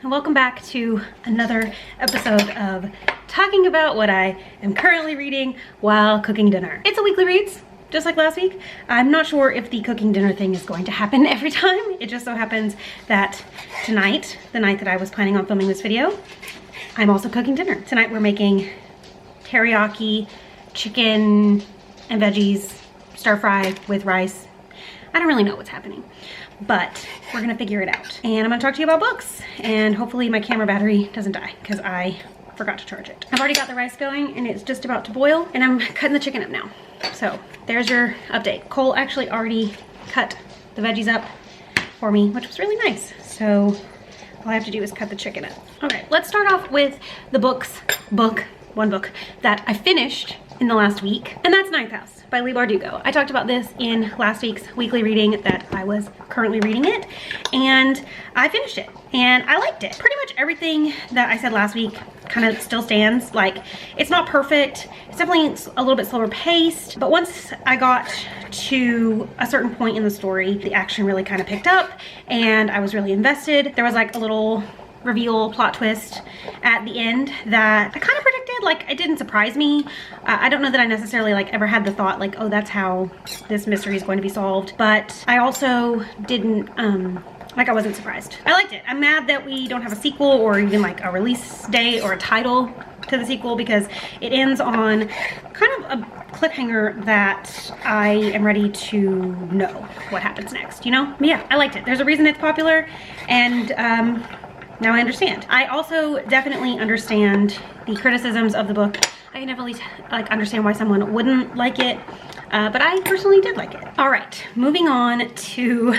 and welcome back to another episode of talking about what I am currently reading while cooking dinner. It's a weekly reads, just like last week. I'm not sure if the cooking dinner thing is going to happen every time. It just so happens that tonight, the night that I was planning on filming this video, I'm also cooking dinner. Tonight we're making teriyaki chicken and veggies stir fry with rice. I don't really know what's happening, but we're gonna figure it out. And I'm gonna talk to you about books, and hopefully my camera battery doesn't die because I forgot to charge it. I've already got the rice going and it's just about to boil, and I'm cutting the chicken up now. So there's your update. Cole actually already cut the veggies up for me, which was really nice. So all I have to do is cut the chicken up. Okay, let's start off with the one book that I finished in the last week, and that's Ninth House by Leigh Bardugo. I talked about this in last week's weekly reading that I was currently reading it, and I finished it and I liked it. Pretty much everything that I said last week kind of still stands. Like, it's not perfect, it's definitely a little bit slower paced, but once I got to a certain point in the story, the action really kind of picked up and I was really invested. There was like a little reveal plot twist at the end that I kind of predicted. Like, it didn't surprise me. I don't know that I necessarily like ever had the thought like, oh, that's how this mystery is going to be solved, but I also didn't like, I wasn't surprised. I liked it. I'm mad that we don't have a sequel or even like a release date or a title to the sequel, because it ends on kind of a cliffhanger that I am ready to know what happens next, you know? But yeah, I liked it. There's a reason it's popular, and now I understand. I also definitely understand the criticisms of the book. I can definitely like understand why someone wouldn't like it, but I personally did like it. All right, moving on to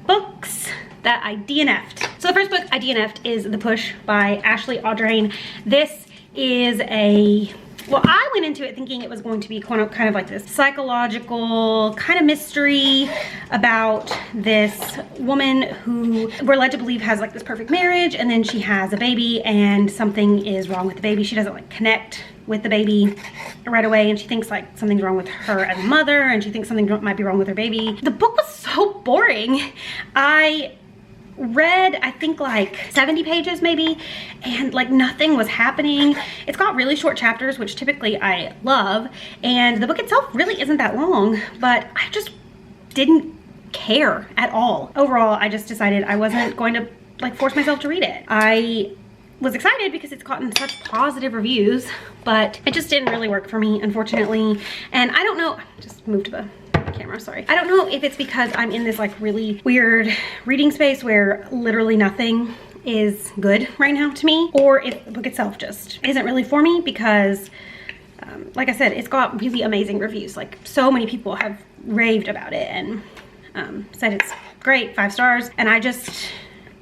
books that I DNF'd. So the first book I DNF'd is The Push by Ashley Audrain. This is a, well, I went into it thinking it was going to be kind of like this psychological kind of mystery about this woman who we're led to believe has like this perfect marriage, and then she has a baby and something is wrong with the baby. She doesn't like connect with the baby right away, and she thinks like something's wrong with her as a mother, and she thinks something might be wrong with her baby. The book was so boring. I read, I think like 70 pages maybe, and like nothing was happening. It's got really short chapters, which typically I love, and the book itself really isn't that long, but I just didn't care at all. Overall, I just decided I wasn't going to like force myself to read it. I was excited because it's gotten such positive reviews, but it just didn't really work for me, unfortunately. And I don't know, just moved the camera, sorry. I don't know if it's because I'm in this like really weird reading space where literally nothing is good right now to me, or if the book itself just isn't really for me, because like I said, it's got really amazing reviews. Like, so many people have raved about it and said it's great, 5 stars, and I just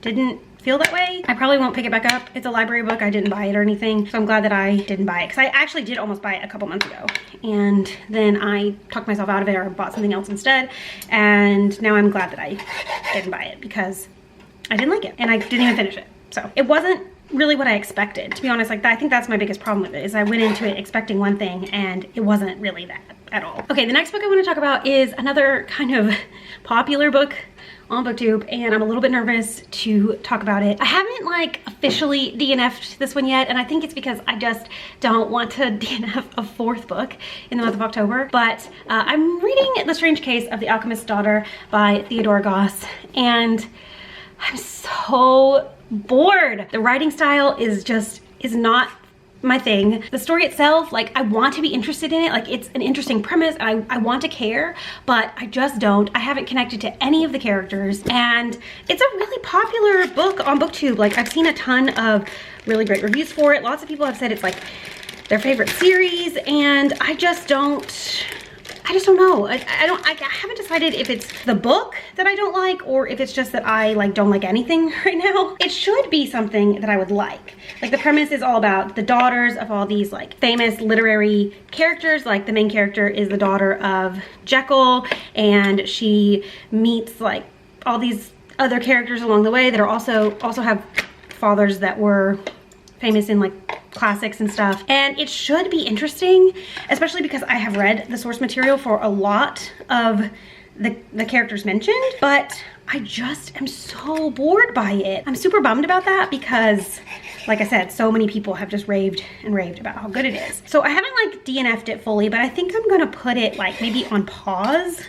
didn't feel that way. I probably won't pick it back up. It's a library book. I didn't buy it or anything, so I'm glad that I didn't buy it, because I actually did almost buy it a couple months ago, and then I talked myself out of it or bought something else instead, and now I'm glad that I didn't buy it because I didn't like it and I didn't even finish it. So it wasn't really what I expected, to be honest. Like, I think that's my biggest problem with it, is I went into it expecting one thing and it wasn't really that at all. Okay, the next book I want to talk about is another kind of popular book on BookTube, and I'm a little bit nervous to talk about it. I haven't like officially DNF'd this one yet, and I think it's because I just don't want to DNF a 4th book in the month of October, but I'm reading The Strange Case of the Alchemist's Daughter by Theodora Goss, and I'm so bored. The writing style is not my thing. The story itself, like, I want to be interested in it. Like, it's an interesting premise, and I want to care, but I just don't. I haven't connected to any of the characters, and it's a really popular book on BookTube. Like, I've seen a ton of really great reviews for it. Lots of people have said it's like their favorite series, and I just don't know. I haven't decided if it's the book that I don't like, or if it's just that I like don't like anything right now. It should be something that I would like. Like, the premise is all about the daughters of all these like famous literary characters. Like, the main character is the daughter of Jekyll, and she meets like all these other characters along the way that are also have fathers that were famous in like classics and stuff, and it should be interesting, especially because I have read the source material for a lot of the characters mentioned, but I just am so bored by it. I'm super bummed about that because, like I said, so many people have just raved and raved about how good it is. So I haven't like DNF'd it fully, but I think I'm gonna put it like maybe on pause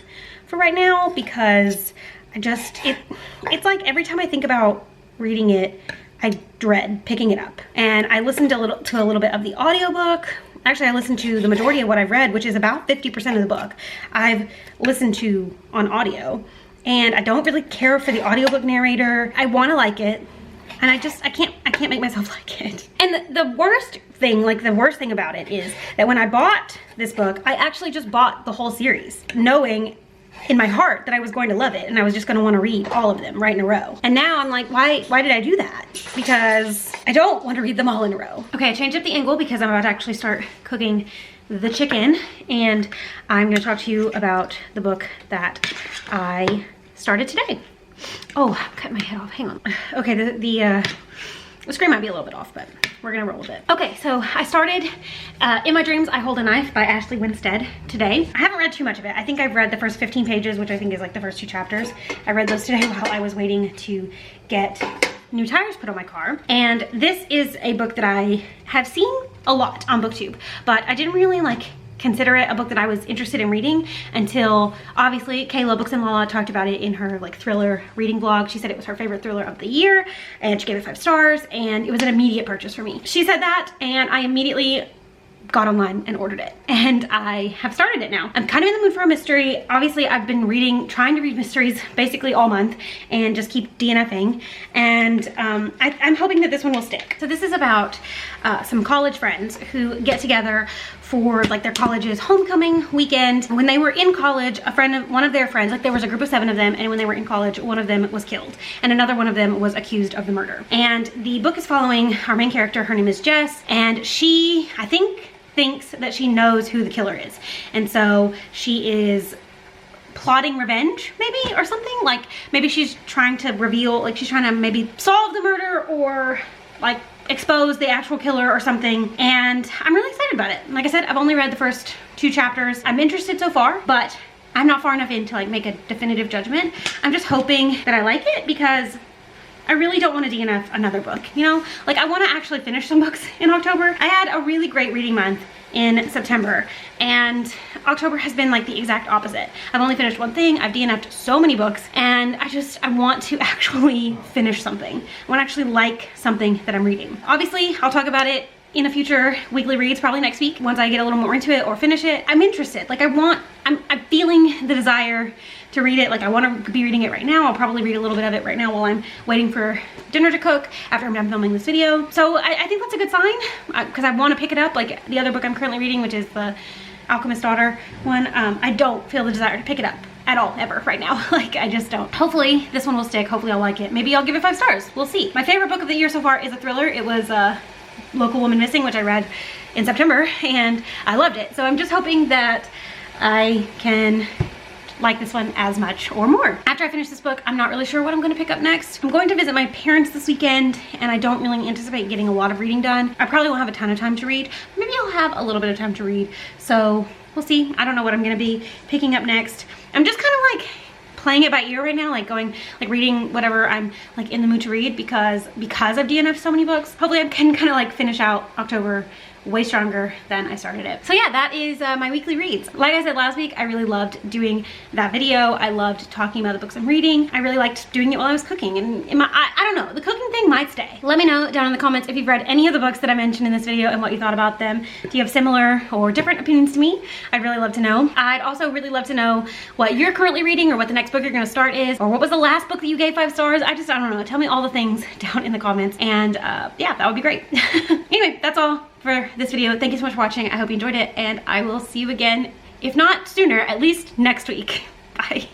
for right now because it's like every time I think about reading it, I dread picking it up. And I listened to a little bit of the audiobook. Actually, I listened to the majority of what I've read, which is about 50% of the book I've listened to on audio. And I don't really care for the audiobook narrator. I want to like it, and I can't make myself like it. And the worst thing about it is that when I bought this book, I actually just bought the whole series, knowing in my heart that I was going to love it and I was just going to want to read all of them right in a row. And now I'm like, why did I do that? Because I don't want to read them all in a row. Okay, I changed up the angle because I'm about to actually start cooking the chicken, and I'm going to talk to you about the book that I started today. Oh, I'm cutting my head off. Hang on. Okay, the screen might be a little bit off, but we're gonna roll with it. Okay, so I started In My Dreams, I Hold a Knife by Ashley Winstead today. I haven't read too much of it. I think I've read the first 15 pages, which I think is like the first 2 chapters. I read those today while I was waiting to get new tires put on my car. And this is a book that I have seen a lot on BookTube, but I didn't really like consider it a book that I was interested in reading until obviously Kayla Books and Lala talked about it in her like thriller reading vlog. She said it was her favorite thriller of the year and she gave it 5 stars, and it was an immediate purchase for me. She said that and I immediately got online and ordered it, and I have started it now. I'm kind of in the mood for a mystery. Obviously I've been trying to read mysteries basically all month and just keep DNFing, and I'm hoping that this one will stick. So this is about some college friends who get together for like their college's homecoming weekend. When they were in college, one of their friends, like there was a group of 7 of them, and when they were in college, one of them was killed and another one of them was accused of the murder. And the book is following our main character. Her name is Jess, and she, I think, thinks that she knows who the killer is, and so she is plotting revenge maybe, or something. Like maybe she's trying to reveal, like she's trying to maybe solve the murder or like expose the actual killer or something, and I'm really excited about it. Like I said, I've only read the first 2 chapters. I'm interested so far, but I'm not far enough in to like make a definitive judgment. I'm just hoping that I like it because I really don't want to DNF another book, you know? Like I want to actually finish some books in October. I had a really great reading month in September, and October has been like the exact opposite. I've only finished one thing. I've DNF'd so many books, and I want to actually finish something. I want to actually like something that I'm reading. Obviously, I'll talk about it in a future weekly reads, probably next week, once I get a little more into it or finish it. I'm interested. Like I'm feeling the desire to read it. Like I want to be reading it right now. I'll probably read a little bit of it right now while I'm waiting for dinner to cook after I'm done filming this video. So I think that's a good sign because I want to pick it up. Like the other book I'm currently reading, which is the Alchemist's Daughter one, I don't feel the desire to pick it up at all ever right now. Like I just don't. Hopefully this one will stick. Hopefully I'll like it. Maybe I'll give it 5 stars. We'll see. My favorite book of the year so far is a thriller. It was Local Woman Missing, which I read in September, and I loved it. So I'm just hoping that I can like this one as much or more. After I finish this book, I'm not really sure what I'm going to pick up next. I'm going to visit my parents this weekend, and I don't really anticipate getting a lot of reading done. I probably won't have a ton of time to read. Maybe I'll have a little bit of time to read. So we'll see. I don't know what I'm going to be picking up next. I'm just kind of like playing it by ear right now, like reading whatever I'm like in the mood to read because I've DNF'd so many books. Hopefully I can kind of like finish out October way stronger than I started it. So yeah, that is my weekly reads. Like I said last week, I really loved doing that video. I loved talking about the books I'm reading. I really liked doing it while I was cooking, and I don't know, the cooking thing might stay. Let me know down in the comments if you've read any of the books that I mentioned in this video and what you thought about them. Do you have similar or different opinions to me? I'd really love to know. I'd also really love to know what you're currently reading or what the next book you're gonna start is, or what was the last book that you gave 5 stars. I don't know. Tell me all the things down in the comments, and yeah, that would be great. Anyway, that's all for this video. Thank you so much for watching. I hope you enjoyed it, and I will see you again, if not sooner, at least next week. Bye.